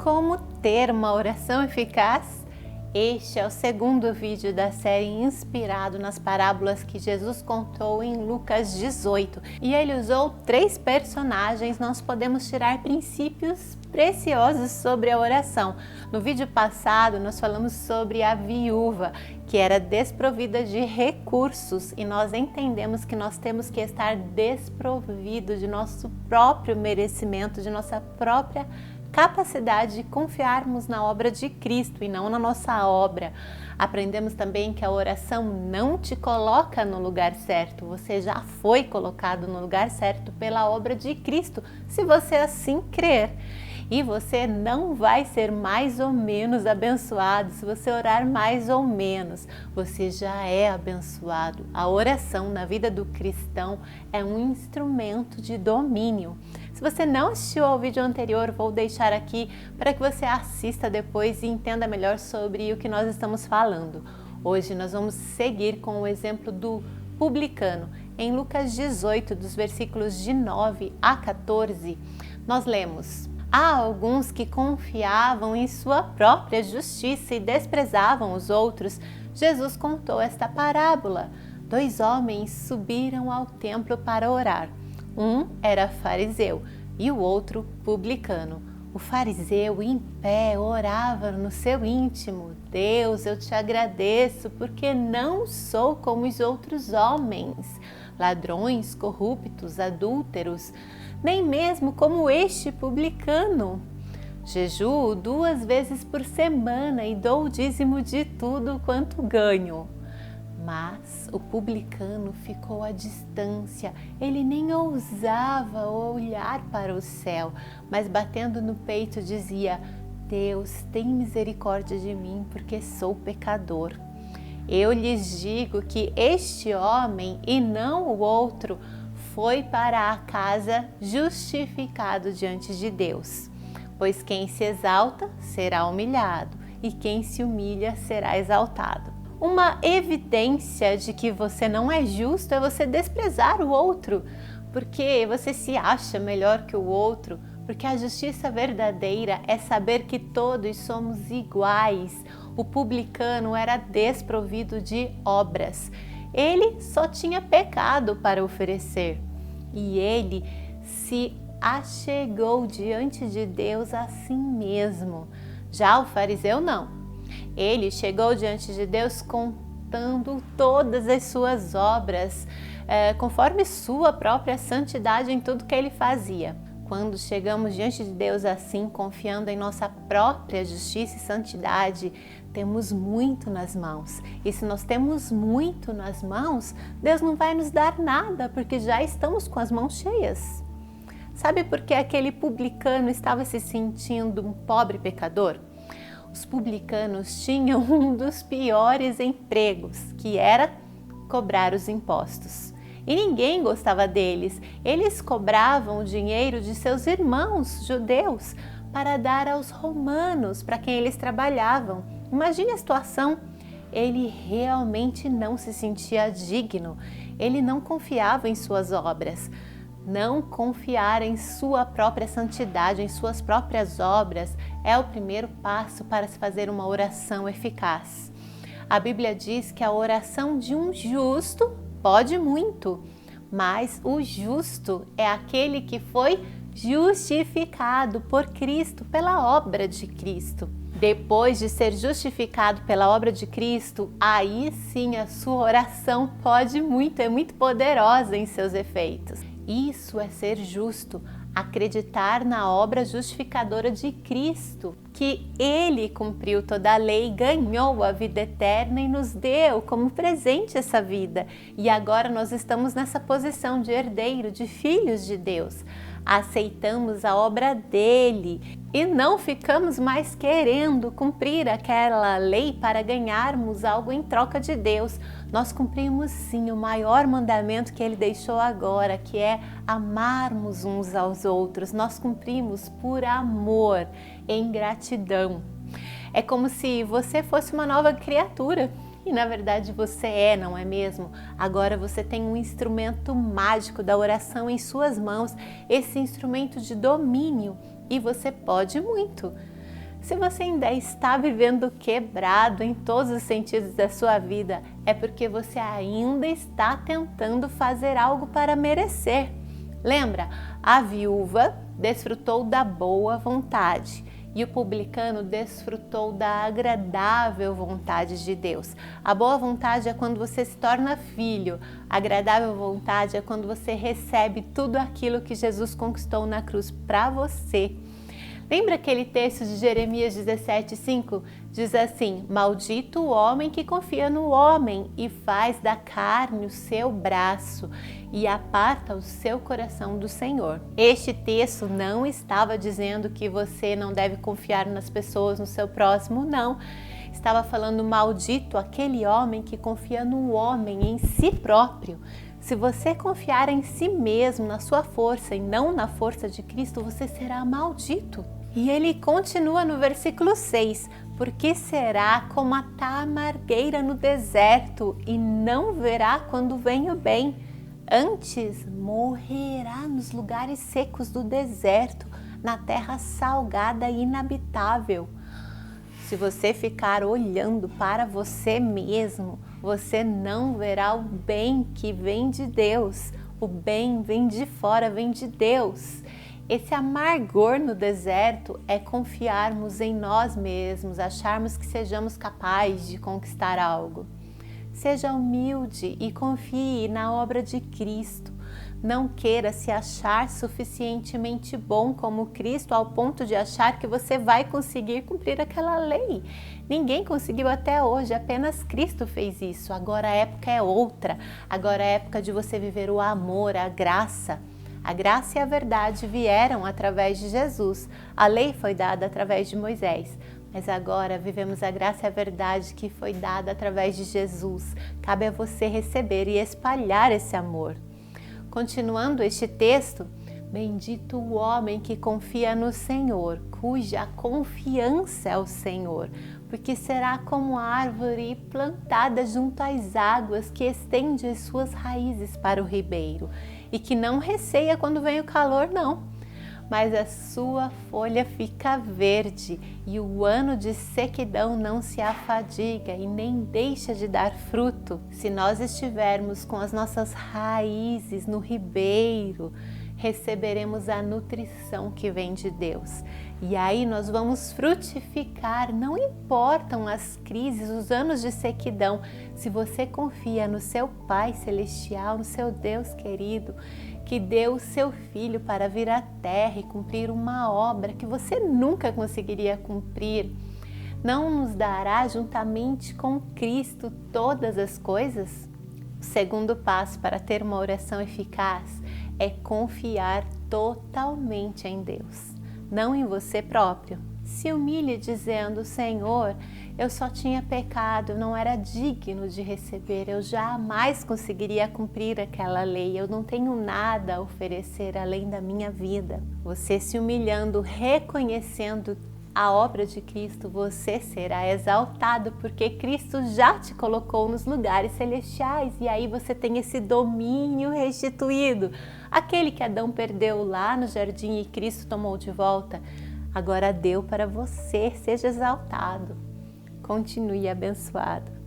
Como ter uma oração eficaz? Este é o segundo vídeo da série inspirado nas parábolas que Jesus contou em Lucas 18. E ele usou 3 personagens. Nós podemos tirar princípios preciosos sobre a oração. No vídeo passado nós falamos sobre a viúva, que era desprovida de recursos, e nós entendemos que nós temos que estar desprovidos de nosso próprio merecimento, de nossa própria capacidade de confiarmos na obra de Cristo e não na nossa obra. Aprendemos também que a oração não te coloca no lugar certo, você já foi colocado no lugar certo pela obra de Cristo, se você assim crer. E você não vai ser mais ou menos abençoado se você orar mais ou menos. Você já é abençoado. A oração na vida do cristão é um instrumento de domínio. Se você não assistiu ao vídeo anterior, vou deixar aqui para que você assista depois e entenda melhor sobre o que nós estamos falando. Hoje nós vamos seguir com o exemplo do publicano. Em Lucas 18, dos versículos de 9 a 14, nós lemos: há alguns que confiavam em sua própria justiça e desprezavam os outros. Jesus contou esta parábola. 2 homens subiram ao templo para orar. Um era fariseu e o outro publicano. O fariseu, em pé, orava no seu íntimo: Deus, eu te agradeço porque não sou como os outros homens, ladrões, corruptos, adúlteros, nem mesmo como este publicano. Jejuo 2 vezes por semana e dou o dízimo de tudo quanto ganho. Mas o publicano ficou à distância, ele nem ousava olhar para o céu, mas batendo no peito dizia: Deus, tem misericórdia de mim, porque sou pecador. Eu lhes digo que este homem, e não o outro, foi para a casa justificado diante de Deus. Pois quem se exalta será humilhado, e quem se humilha será exaltado. Uma evidência de que você não é justo é você desprezar o outro, porque você se acha melhor que o outro, porque a justiça verdadeira é saber que todos somos iguais. O publicano era desprovido de obras. Ele só tinha pecado para oferecer e ele se achegou diante de Deus a si mesmo. Já o fariseu não. Ele chegou diante de Deus contando todas as suas obras, conforme sua própria santidade em tudo que ele fazia. Quando chegamos diante de Deus assim, confiando em nossa própria justiça e santidade, temos muito nas mãos. E se nós temos muito nas mãos, Deus não vai nos dar nada, porque já estamos com as mãos cheias. Sabe por que aquele publicano estava se sentindo um pobre pecador? Os publicanos tinham um dos piores empregos, que era cobrar os impostos. E ninguém gostava deles. Eles cobravam o dinheiro de seus irmãos judeus para dar aos romanos, para quem eles trabalhavam. Imagine a situação. Ele realmente não se sentia digno. Ele não confiava em suas obras. Não confiar em sua própria santidade, em suas próprias obras, é o primeiro passo para se fazer uma oração eficaz. A Bíblia diz que a oração de um justo pode muito, mas o justo é aquele que foi justificado por Cristo, pela obra de Cristo. Depois de ser justificado pela obra de Cristo, aí sim a sua oração pode muito, é muito poderosa em seus efeitos. Isso é ser justo, acreditar na obra justificadora de Cristo, que Ele cumpriu toda a lei, ganhou a vida eterna e nos deu como presente essa vida. E agora nós estamos nessa posição de herdeiro, de filhos de Deus. Aceitamos a obra dele e não ficamos mais querendo cumprir aquela lei para ganharmos algo em troca de Deus. Nós cumprimos sim o maior mandamento que ele deixou agora, que é amarmos uns aos outros. Nós cumprimos por amor, em gratidão. É como se você fosse uma nova criatura. E na verdade você é, não é mesmo? Agora você tem um instrumento mágico da oração em suas mãos, esse instrumento de domínio, e você pode muito. Se você ainda está vivendo quebrado em todos os sentidos da sua vida, é porque você ainda está tentando fazer algo para merecer. Lembra? A viúva desfrutou da boa vontade e o publicano desfrutou da agradável vontade de Deus. A boa vontade é quando você se torna filho, a agradável vontade é quando você recebe tudo aquilo que Jesus conquistou na cruz para você. Lembra aquele texto de Jeremias 17:5? Diz assim: maldito o homem que confia no homem e faz da carne o seu braço e aparta o seu coração do Senhor. Este texto não estava dizendo que você não deve confiar nas pessoas, no seu próximo, não. Estava falando maldito aquele homem que confia no homem, em si próprio. Se você confiar em si mesmo, na sua força e não na força de Cristo, você será maldito. E ele continua no versículo 6, porque será como a tamargueira no deserto e não verá quando vem o bem. Antes morrerá nos lugares secos do deserto, na terra salgada e inabitável. Se você ficar olhando para você mesmo, você não verá o bem que vem de Deus. O bem vem de fora, vem de Deus. Esse amargor no deserto é confiarmos em nós mesmos, acharmos que sejamos capazes de conquistar algo. Seja humilde e confie na obra de Cristo. Não queira se achar suficientemente bom como Cristo ao ponto de achar que você vai conseguir cumprir aquela lei. Ninguém conseguiu até hoje, apenas Cristo fez isso. Agora a época é outra. Agora é a época de você viver o amor, a graça. A graça e a verdade vieram através de Jesus. A lei foi dada através de Moisés. Mas agora vivemos a graça e a verdade que foi dada através de Jesus. Cabe a você receber e espalhar esse amor. Continuando este texto, bendito o homem que confia no Senhor, cuja confiança é o Senhor, porque será como árvore plantada junto às águas que estende as suas raízes para o ribeiro e que não receia quando vem o calor, não. Mas a sua folha fica verde e o ano de sequidão não se afadiga e nem deixa de dar fruto. Se nós estivermos com as nossas raízes no ribeiro, receberemos a nutrição que vem de Deus. E aí nós vamos frutificar, não importam as crises, os anos de sequidão. Se você confia no seu Pai Celestial, no seu Deus querido, que deu o seu Filho para vir à terra e cumprir uma obra que você nunca conseguiria cumprir, não nos dará juntamente com Cristo todas as coisas? O segundo passo para ter uma oração eficaz é confiar totalmente em Deus, não em você próprio. Se humilhe dizendo: Senhor, eu só tinha pecado, eu não era digno de receber, eu jamais conseguiria cumprir aquela lei, eu não tenho nada a oferecer além da minha vida. Você se humilhando, reconhecendo a obra de Cristo, você será exaltado, porque Cristo já te colocou nos lugares celestiais e aí você tem esse domínio restituído. Aquele que Adão perdeu lá no jardim e Cristo tomou de volta, agora deu para você, seja exaltado. Continue abençoado.